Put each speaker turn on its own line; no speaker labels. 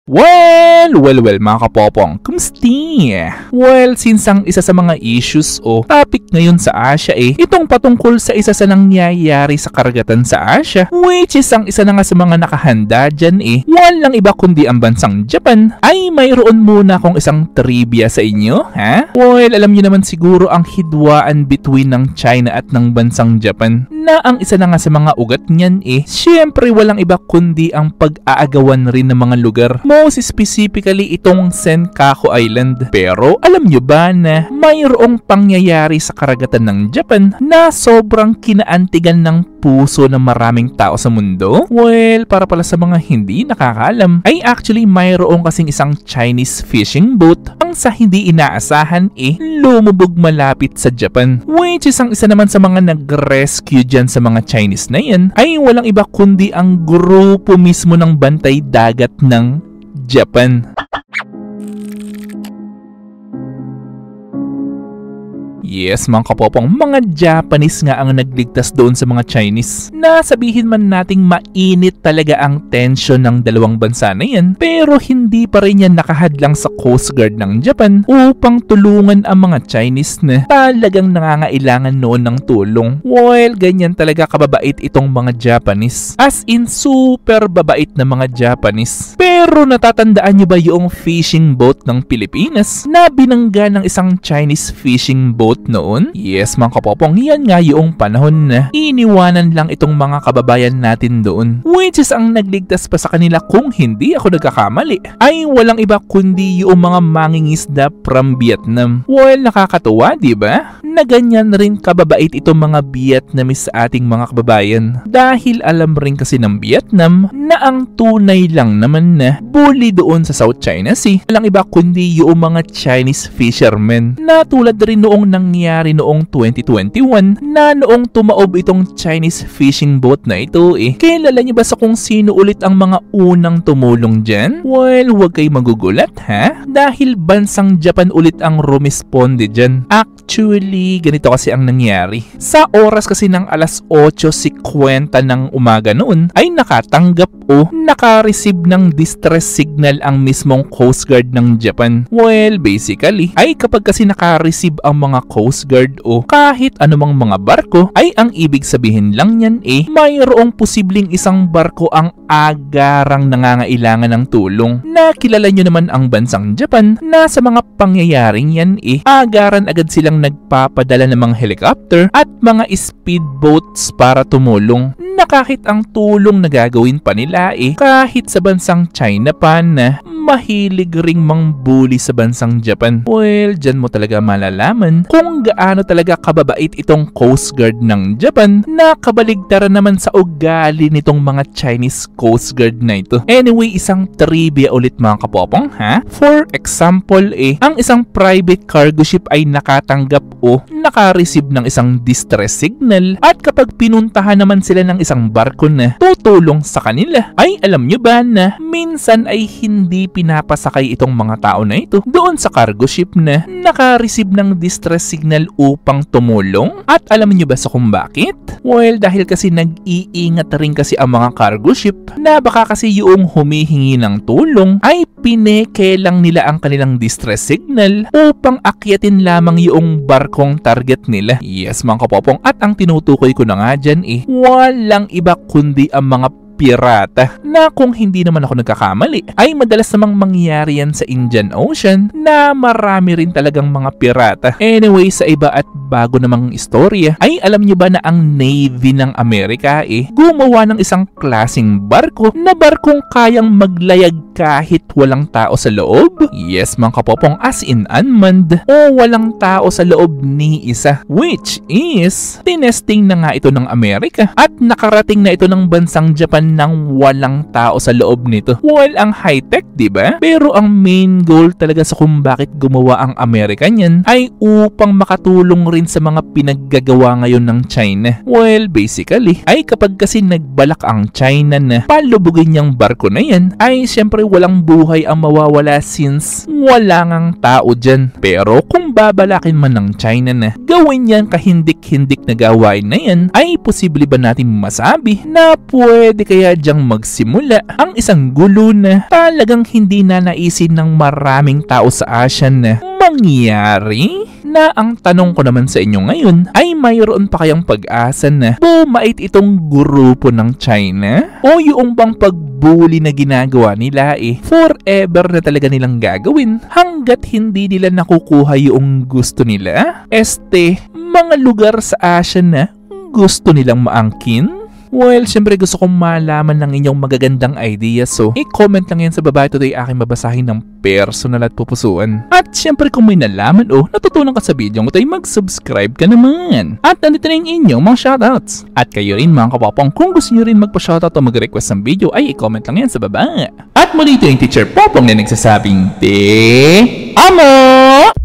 Well, mga kapopong, kumusti? Well, since ang isa sa mga issues o topic ngayon sa Asia itong patungkol sa isa sa nangyayari sa karagatan sa Asia, which is ang isa na nga sa mga nakahanda dyan walang iba kundi ang bansang Japan, ay mayroon muna akong isang trivia sa inyo, ha? Well, alam niyo naman siguro ang hidwaan between ng China at ng bansang Japan, na ang isa na nga sa mga ugat niyan syempre walang iba kundi ang pag-aagawan rin ng mga lugar. Most specifically itong Senkaku Island. Pero alam nyo ba na mayroong pangyayari sa karagatan ng Japan na sobrang kinaantigan ng puso ng maraming tao sa mundo? Well, para pala sa mga hindi nakakaalam, ay actually mayroong kasing isang Chinese fishing boat ang sa hindi inaasahan lumubog malapit sa Japan. Which is ang isa naman sa mga nag-rescue dyan sa mga Chinese na yan ay walang iba kundi ang grupo mismo ng bantay dagat ng Japan. Yes, mga kapopong, mga Japanese nga ang nagligtas doon sa mga Chinese. Nasabihin man nating mainit talaga ang tension ng dalawang bansa na yan, pero hindi pa rin yan nakahadlang sa Coast Guard ng Japan upang tulungan ang mga Chinese na talagang nangangailangan noon ng tulong. Well, ganyan talaga kababait itong mga Japanese. As in, super babait na mga Japanese. Pero natatandaan nyo ba yung fishing boat ng Pilipinas na binangga ng isang Chinese fishing boat noon? Yes, mga kapopong, yan nga yung panahon na iniwanan lang itong mga kababayan natin doon. Which is ang nagligtas pa sa kanila, kung hindi ako nagkakamali, ay walang iba kundi yung mga mangingisda from Vietnam. Well, nakakatuwa, diba? Na ganyan rin kababait itong mga Vietnamese sa ating mga kababayan. Dahil alam rin kasi ng Vietnam na ang tunay lang naman na bully doon sa South China Sea, walang iba kundi yung mga Chinese fishermen na tulad rin noong nangyari noong 2021 na noong tumaob itong Chinese fishing boat na ito Kilala niyo ba sa kung sino ulit ang mga unang tumulong dyan? Well, huwag kayo magugulat, ha? Dahil bansang Japan ulit ang rumisponde dyan. Actually, ganito kasi ang nangyari. Sa oras kasi ng alas 8:50 ng umaga noon ay nakatanggap o naka-receive ng distress signal ang mismong Coast Guard ng Japan. Well, basically, ay kapag kasi naka-receive ang mga Coast Guard o kahit anumang mga barko, ay ang ibig sabihin lang yan mayroong posibleng isang barko ang agarang nangangailangan ng tulong. Nakilala nyo naman ang bansang Japan na sa mga pangyayaring yan agaran agad silang nagpapadala ng mga helicopter at mga speedboats para tumulong. Na kahit ang tulong na gagawin pa nila kahit sa bansang China pa na mahilig ring mangbuli sa bansang Japan. Well, dyan mo talaga malalaman kung gaano talaga kababait itong Coast Guard ng Japan na kabaligtaran naman sa ugali nitong mga Chinese Coast Guard na ito. Anyway, isang trivia ulit mga kapopong, ha? For example, ang isang private cargo ship ay nakatanggap o naka-receive ng isang distress signal at kapag pinuntahan naman sila ng isang barko na tutulong sa kanila, ay alam nyo ba na minsan ay hindi pinapasakay itong mga tao na ito doon sa cargo ship na naka-receive ng distress signal upang tumulong? At alam niyo ba sa kung bakit? Well, dahil kasi nag-iingat rin kasi ang mga cargo ship na baka kasi yung humihingi ng tulong ay pineke lang nila ang kanilang distress signal upang akyatin lamang yung barkong target nila. Yes, mga kapopong, at ang tinutukoy ko na nga dyan walang iba kundi ang mga pirata na kung hindi naman ako nagkakamali ay madalas namang mangyayari yan sa Indian Ocean na marami rin talagang mga pirata. Anyway, sa iba at bago namang istorya ay alam nyo ba na ang Navy ng Amerika gumawa ng isang klaseng barko na barkong kayang maglayag kahit walang tao sa loob? Yes, mga kapopong, as in unmanned o walang tao sa loob ni isa, which is tinesting na nga ito ng Amerika at nakarating na ito ng bansang Japan ng walang tao sa loob nito. Well, ang high-tech, diba? Pero ang main goal talaga sa kung bakit gumawa ang Amerika niyan ay upang makatulong rin sa mga pinaggagawa ngayon ng China. Well, basically, ay kapag kasi nagbalak ang China na palubugin niyang barko na yan, ay syempre walang buhay ang mawawala since wala ngang tao dyan. Pero kung babalakin man ng China na gawin yan kahindik-hindik na gawain na yan, ay posible ba natin masabi na pwede kaya kaya diyang magsimula ang isang gulo na talagang hindi na naisin ng maraming tao sa Asia na mangyari? Na ang tanong ko naman sa inyo ngayon ay mayroon pa kayang pag-asa na bumait itong grupo ng China? O yung bang pagbuli na ginagawa nila forever na talaga nilang gagawin hanggat hindi nila nakukuha yung gusto nila? Mga lugar sa Asia na gusto nilang maangkin? Well, syempre gusto kong malaman ng inyong magagandang ideas, so i-comment lang yan sa baba. Ito ay aking babasahin ng personal at pupusuan. At syempre kung may nalaman o natutunan ka sa video mo, mag-subscribe ka naman. At nandito na yung inyong mga shoutouts. At kayo rin mga kapapang, kung gusto nyo rin magpa-shoutout o mag-request ng video, ay i-comment lang yan sa baba. At muli ito yung Teacher Popong na nagsasabing, Te Amo!